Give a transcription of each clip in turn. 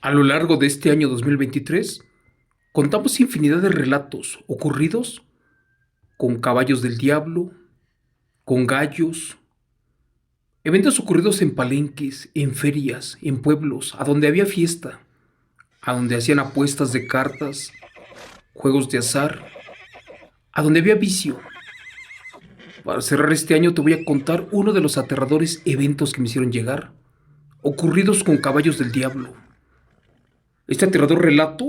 A lo largo de este año 2023, contamos infinidad de relatos ocurridos con caballos del diablo, con gallos, eventos ocurridos en palenques, en ferias, en pueblos, a donde había fiesta, a donde hacían apuestas de cartas, juegos de azar, a donde había vicio. Para cerrar este año te voy a contar uno de los aterradores eventos que me hicieron llegar, ocurridos con caballos del diablo. Este aterrador relato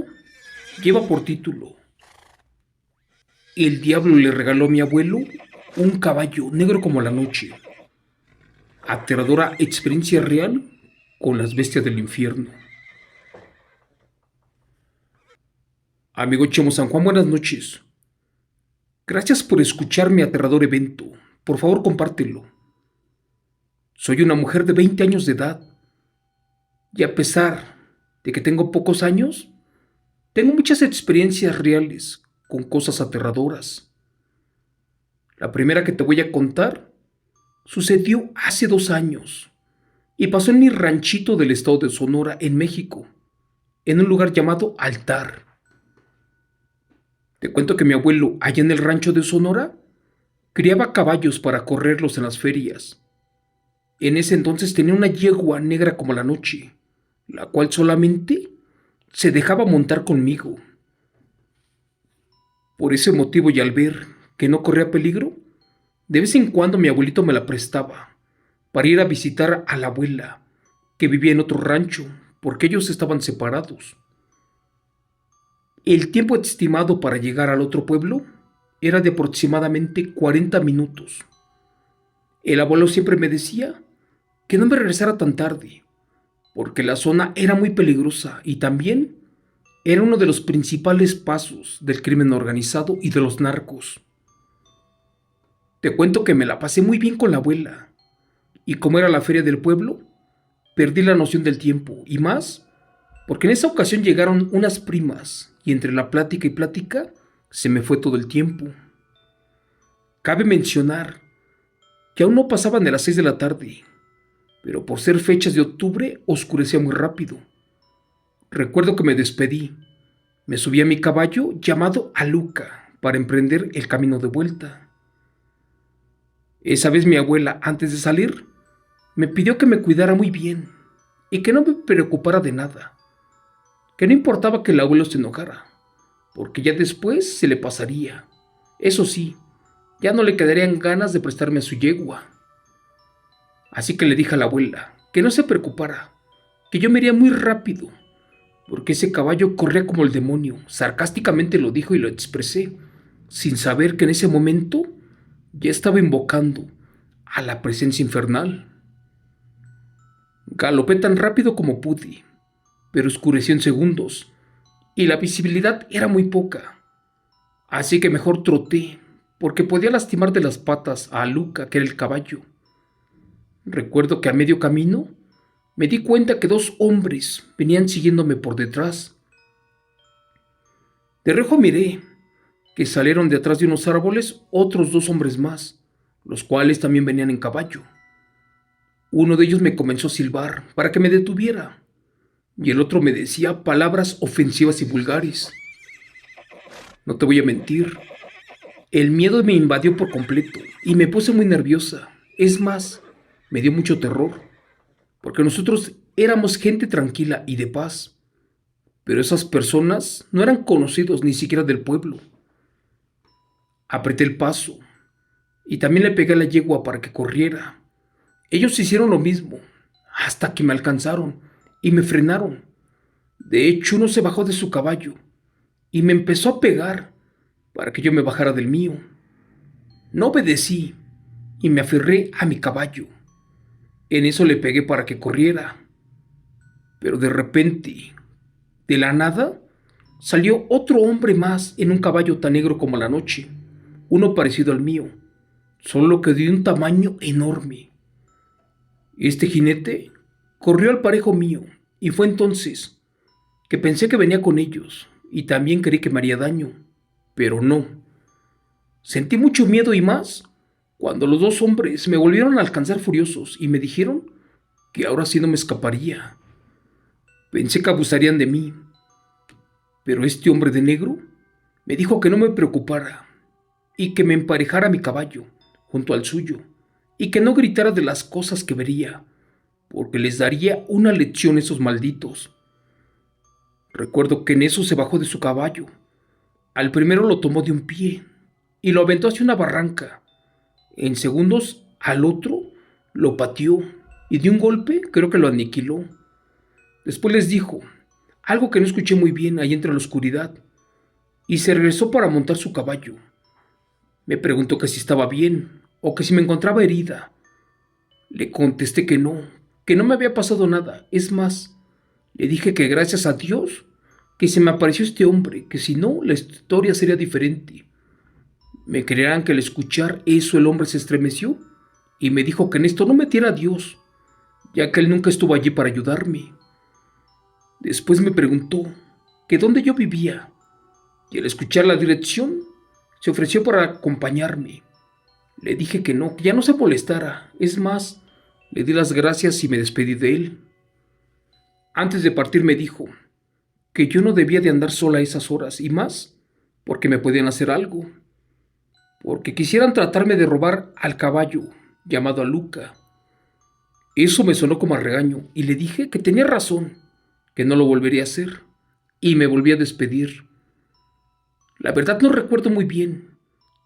lleva por título: El diablo le regaló a mi abuelo un caballo negro como la noche. Aterradora experiencia real con las bestias del infierno. Amigo Chemo San Juan, buenas noches. Gracias por escuchar mi aterrador evento. Por favor, compártelo. Soy una mujer de 20 años de edad y a pesar de que tengo pocos años, tengo muchas experiencias reales con cosas aterradoras. La primera que te voy a contar sucedió hace 2 años y pasó en mi ranchito del estado de Sonora, en México, en un lugar llamado Altar. Te cuento que mi abuelo, allá en el rancho de Sonora, criaba caballos para correrlos en las ferias. En ese entonces tenía una yegua negra como la noche, la cual solamente se dejaba montar conmigo. Por ese motivo y al ver que no corría peligro, de vez en cuando mi abuelito me la prestaba para ir a visitar a la abuela, que vivía en otro rancho, porque ellos estaban separados. El tiempo estimado para llegar al otro pueblo era de aproximadamente 40 minutos. El abuelo siempre me decía que no me regresara tan tarde, porque la zona era muy peligrosa y también era uno de los principales pasos del crimen organizado y de los narcos. Te cuento que me la pasé muy bien con la abuela, y como era la feria del pueblo, perdí la noción del tiempo, y más porque en esa ocasión llegaron unas primas, y entre la plática y plática se me fue todo el tiempo. Cabe mencionar que aún no pasaban de las 6 de la tarde, pero por ser fechas de octubre oscurecía muy rápido. Recuerdo que me despedí, me subí a mi caballo llamado Aluca para emprender el camino de vuelta. Esa vez mi abuela, antes de salir, me pidió que me cuidara muy bien y que no me preocupara de nada, que no importaba que el abuelo se enojara, porque ya después se le pasaría. Eso sí, ya no le quedarían ganas de prestarme a su yegua. Así que le dije a la abuela que no se preocupara, que yo me iría muy rápido, porque ese caballo corría como el demonio. Sarcásticamente lo dijo y lo expresé, sin saber que en ese momento ya estaba invocando a la presencia infernal. Galopé tan rápido como pude, pero oscureció en segundos y la visibilidad era muy poca. Así que mejor troté, porque podía lastimar de las patas a Luca, que era el caballo. Recuerdo que a medio camino me di cuenta que 2 hombres venían siguiéndome por detrás. De reojo miré que salieron de atrás de unos árboles otros 2 hombres más, los cuales también venían en caballo. Uno de ellos me comenzó a silbar para que me detuviera, y el otro me decía palabras ofensivas y vulgares. No te voy a mentir, el miedo me invadió por completo y me puse muy nerviosa. Es más, me dio mucho terror, porque nosotros éramos gente tranquila y de paz, pero esas personas no eran conocidos ni siquiera del pueblo. Apreté el paso y también le pegué a la yegua para que corriera. Ellos hicieron lo mismo, hasta que me alcanzaron y me frenaron. De hecho, uno se bajó de su caballo y me empezó a pegar para que yo me bajara del mío. No obedecí y me aferré a mi caballo. En eso le pegué para que corriera. Pero de repente, de la nada, salió otro hombre más en un caballo tan negro como la noche, uno parecido al mío, solo que de un tamaño enorme. Este jinete corrió al parejo mío y fue entonces que pensé que venía con ellos y también creí que me haría daño, pero no. Sentí mucho miedo y más cuando los 2 hombres me volvieron a alcanzar furiosos y me dijeron que ahora sí no me escaparía. Pensé que abusarían de mí, pero este hombre de negro me dijo que no me preocupara y que me emparejara a mi caballo junto al suyo y que no gritara de las cosas que vería, porque les daría una lección a esos malditos. Recuerdo que en eso se bajó de su caballo. Al primero lo tomó de un pie y lo aventó hacia una barranca. En segundos, al otro lo pateó y de un golpe creo que lo aniquiló. Después les dijo algo que no escuché muy bien ahí entre la oscuridad y se regresó para montar su caballo. Me preguntó que si estaba bien o que si me encontraba herida. Le contesté que no me había pasado nada. Es más, le dije que gracias a Dios que se me apareció este hombre, que si no, la historia sería diferente. Me creerán que al escuchar eso el hombre se estremeció y me dijo que en esto no metiera a Dios, ya que él nunca estuvo allí para ayudarme. Después me preguntó que dónde yo vivía y al escuchar la dirección se ofreció para acompañarme. Le dije que ya no se molestara. Es más, le di las gracias y me despedí de él. Antes de partir me dijo que yo no debía de andar sola a esas horas y más porque me podían hacer algo, porque quisieran tratarme de robar al caballo llamado Aluca. Eso me sonó como a regaño y le dije que tenía razón, que no lo volvería a hacer y me volví a despedir. La verdad no recuerdo muy bien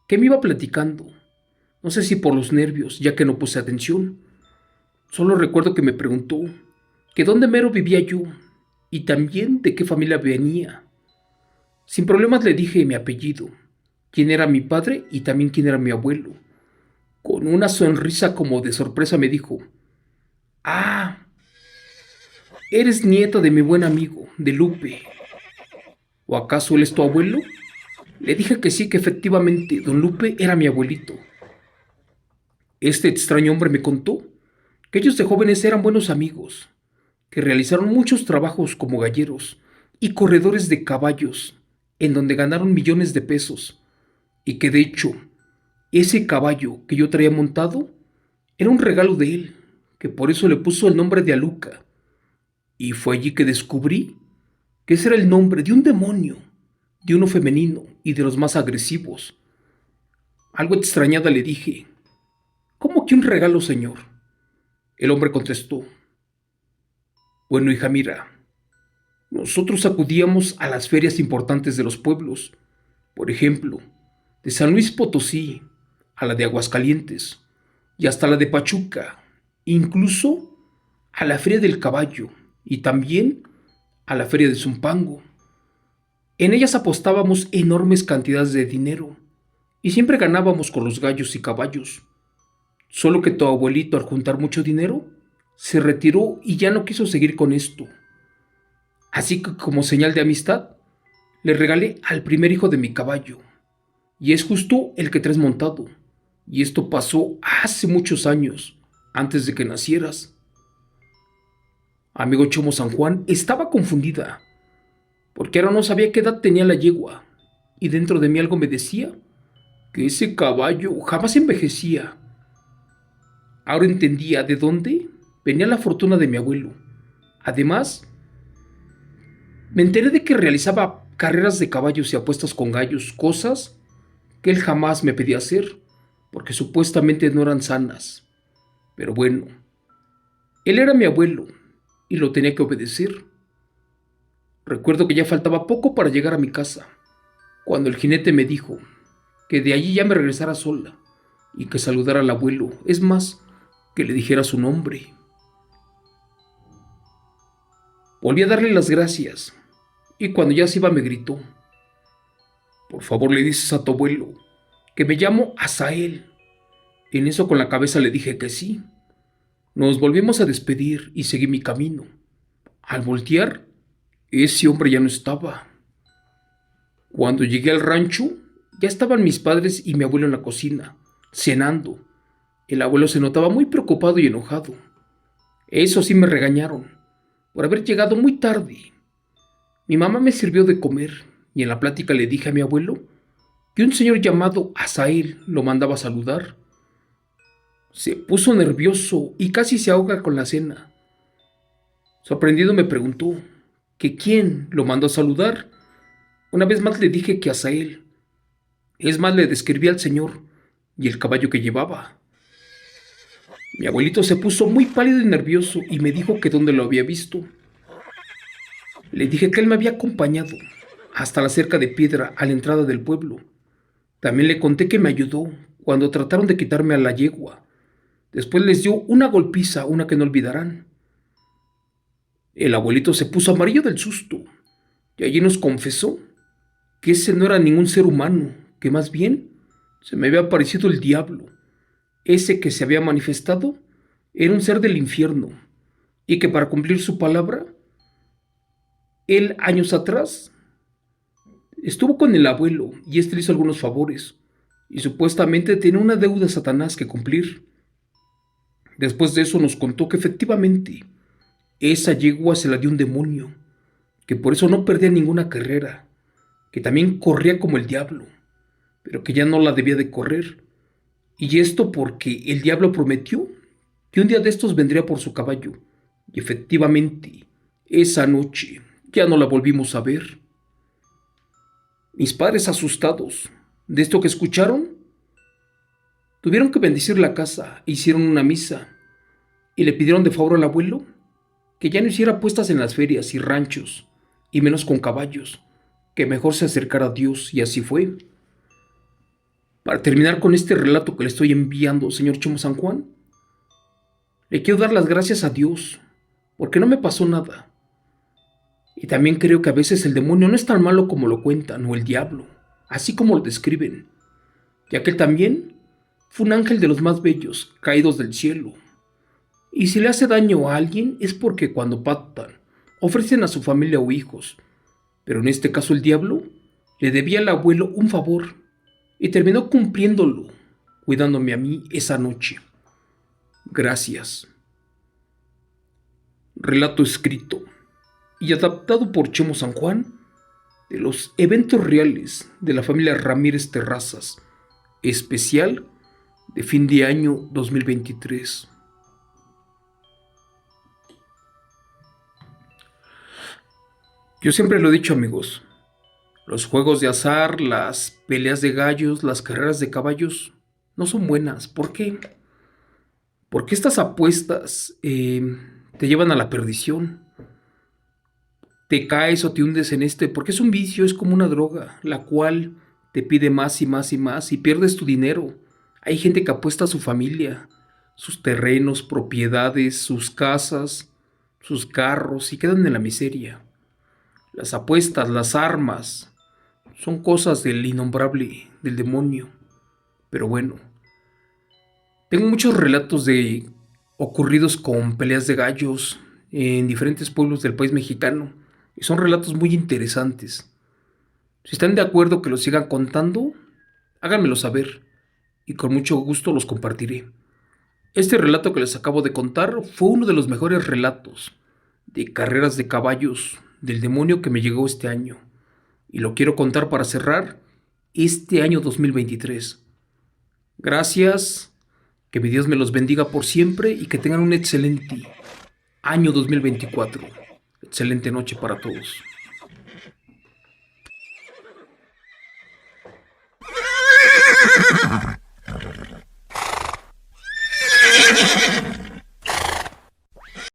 qué me iba platicando. No sé si por los nervios, ya que no puse atención. Solo recuerdo que me preguntó que dónde mero vivía yo y también de qué familia venía. Sin problemas le dije mi apellido, quién era mi padre y también quién era mi abuelo. Con una sonrisa como de sorpresa me dijo, ah, eres nieta de mi buen amigo, de Lupe. ¿O acaso él es tu abuelo? Le dije que sí, que efectivamente don Lupe era mi abuelito. Este extraño hombre me contó que ellos de jóvenes eran buenos amigos, que realizaron muchos trabajos como galleros y corredores de caballos, en donde ganaron millones de pesos, y que de hecho, ese caballo que yo traía montado era un regalo de él, que por eso le puso el nombre de Aluca, y fue allí que descubrí que ese era el nombre de un demonio, de uno femenino y de los más agresivos. Algo extrañada le dije, ¿cómo que un regalo, señor? El hombre contestó, bueno, hija, mira, nosotros acudíamos a las ferias importantes de los pueblos, por ejemplo, de San Luis Potosí, a la de Aguascalientes, y hasta la de Pachuca, incluso a la Feria del Caballo y también a la Feria de Zumpango. En ellas apostábamos enormes cantidades de dinero y siempre ganábamos con los gallos y caballos. Solo que tu abuelito, al juntar mucho dinero, se retiró y ya no quiso seguir con esto. Así que como señal de amistad, le regalé al primer hijo de mi caballo, y es justo el que traes montado. Y esto pasó hace muchos años, antes de que nacieras. Amigo Chomo San Juan estaba confundida, porque ahora no sabía qué edad tenía la yegua, y dentro de mí algo me decía que ese caballo jamás envejecía. Ahora entendía de dónde venía la fortuna de mi abuelo. Además, me enteré de que realizaba carreras de caballos y apuestas con gallos, cosas que él jamás me pedía hacer, porque supuestamente no eran sanas. Pero bueno, él era mi abuelo y lo tenía que obedecer. Recuerdo que ya faltaba poco para llegar a mi casa, cuando el jinete me dijo que de allí ya me regresara sola y que saludara al abuelo, es más, que le dijera su nombre. Volví a darle las gracias y cuando ya se iba me gritó, por favor le dices a tu abuelo que me llamo Asael. En eso con la cabeza le dije que sí. Nos volvimos a despedir y seguí mi camino. Al voltear, ese hombre ya no estaba. Cuando llegué al rancho, ya estaban mis padres y mi abuelo en la cocina, cenando. El abuelo se notaba muy preocupado y enojado. Eso sí me regañaron, por haber llegado muy tarde. Mi mamá me sirvió de comer y en la plática le dije a mi abuelo que un señor llamado Asael lo mandaba a saludar. Se puso nervioso y casi se ahoga con la cena. Sorprendido me preguntó que quién lo mandó a saludar. Una vez más le dije que Asael. Es más, le describí al señor y el caballo que llevaba. Mi abuelito se puso muy pálido y nervioso y me dijo que dónde lo había visto. Le dije que él me había acompañado hasta la cerca de piedra a la entrada del pueblo. También le conté que me ayudó cuando trataron de quitarme a la yegua. Después les dio una golpiza, una que no olvidarán. El abuelito se puso amarillo del susto y allí nos confesó que ese no era ningún ser humano, que más bien se me había aparecido el diablo. Ese que se había manifestado era un ser del infierno y que para cumplir su palabra, él años atrás estuvo con el abuelo y éste le hizo algunos favores y supuestamente tenía una deuda a Satanás que cumplir. Después de eso nos contó que efectivamente esa yegua se la dio un demonio, que por eso no perdía ninguna carrera, que también corría como el diablo, pero que ya no la debía de correr. Y esto porque el diablo prometió que un día de estos vendría por su caballo. Y efectivamente, esa noche ya no la volvimos a ver. Mis padres, asustados de esto que escucharon, tuvieron que bendecir la casa e hicieron una misa y le pidieron de favor al abuelo que ya no hiciera apuestas en las ferias y ranchos, y menos con caballos, que mejor se acercara a Dios, y así fue. Para terminar con este relato que le estoy enviando, señor Chemo San Juan, le quiero dar las gracias a Dios, porque no me pasó nada. Y también creo que a veces el demonio no es tan malo como lo cuentan, o el diablo, así como lo describen, ya que él también fue un ángel de los más bellos, caídos del cielo. Y si le hace daño a alguien es porque cuando pactan, ofrecen a su familia o hijos. Pero en este caso el diablo le debía al abuelo un favor y terminó cumpliéndolo, cuidándome a mí esa noche. Gracias. Relato escrito y adaptado por Chemo San Juan de los eventos reales de la familia Ramírez Terrazas, especial de fin de año 2023. Yo siempre lo he dicho, amigos, los juegos de azar, las peleas de gallos, las carreras de caballos no son buenas. ¿Por qué? Porque estas apuestas te llevan a la perdición. Te caes o te hundes en porque es un vicio, es como una droga, la cual te pide más y más y más y pierdes tu dinero. Hay gente que apuesta a su familia, sus terrenos, propiedades, sus casas, sus carros y quedan en la miseria. Las apuestas, las armas, son cosas del innombrable, del demonio. Pero bueno, tengo muchos relatos de ocurridos con peleas de gallos en diferentes pueblos del país mexicano. Y son relatos muy interesantes. Si están de acuerdo que los sigan contando, háganmelo saber y con mucho gusto los compartiré. Este relato que les acabo de contar fue uno de los mejores relatos de carreras de caballos del demonio que me llegó este año. Y lo quiero contar para cerrar este año 2023. Gracias, que mi Dios me los bendiga por siempre y que tengan un excelente año 2024. Excelente noche para todos.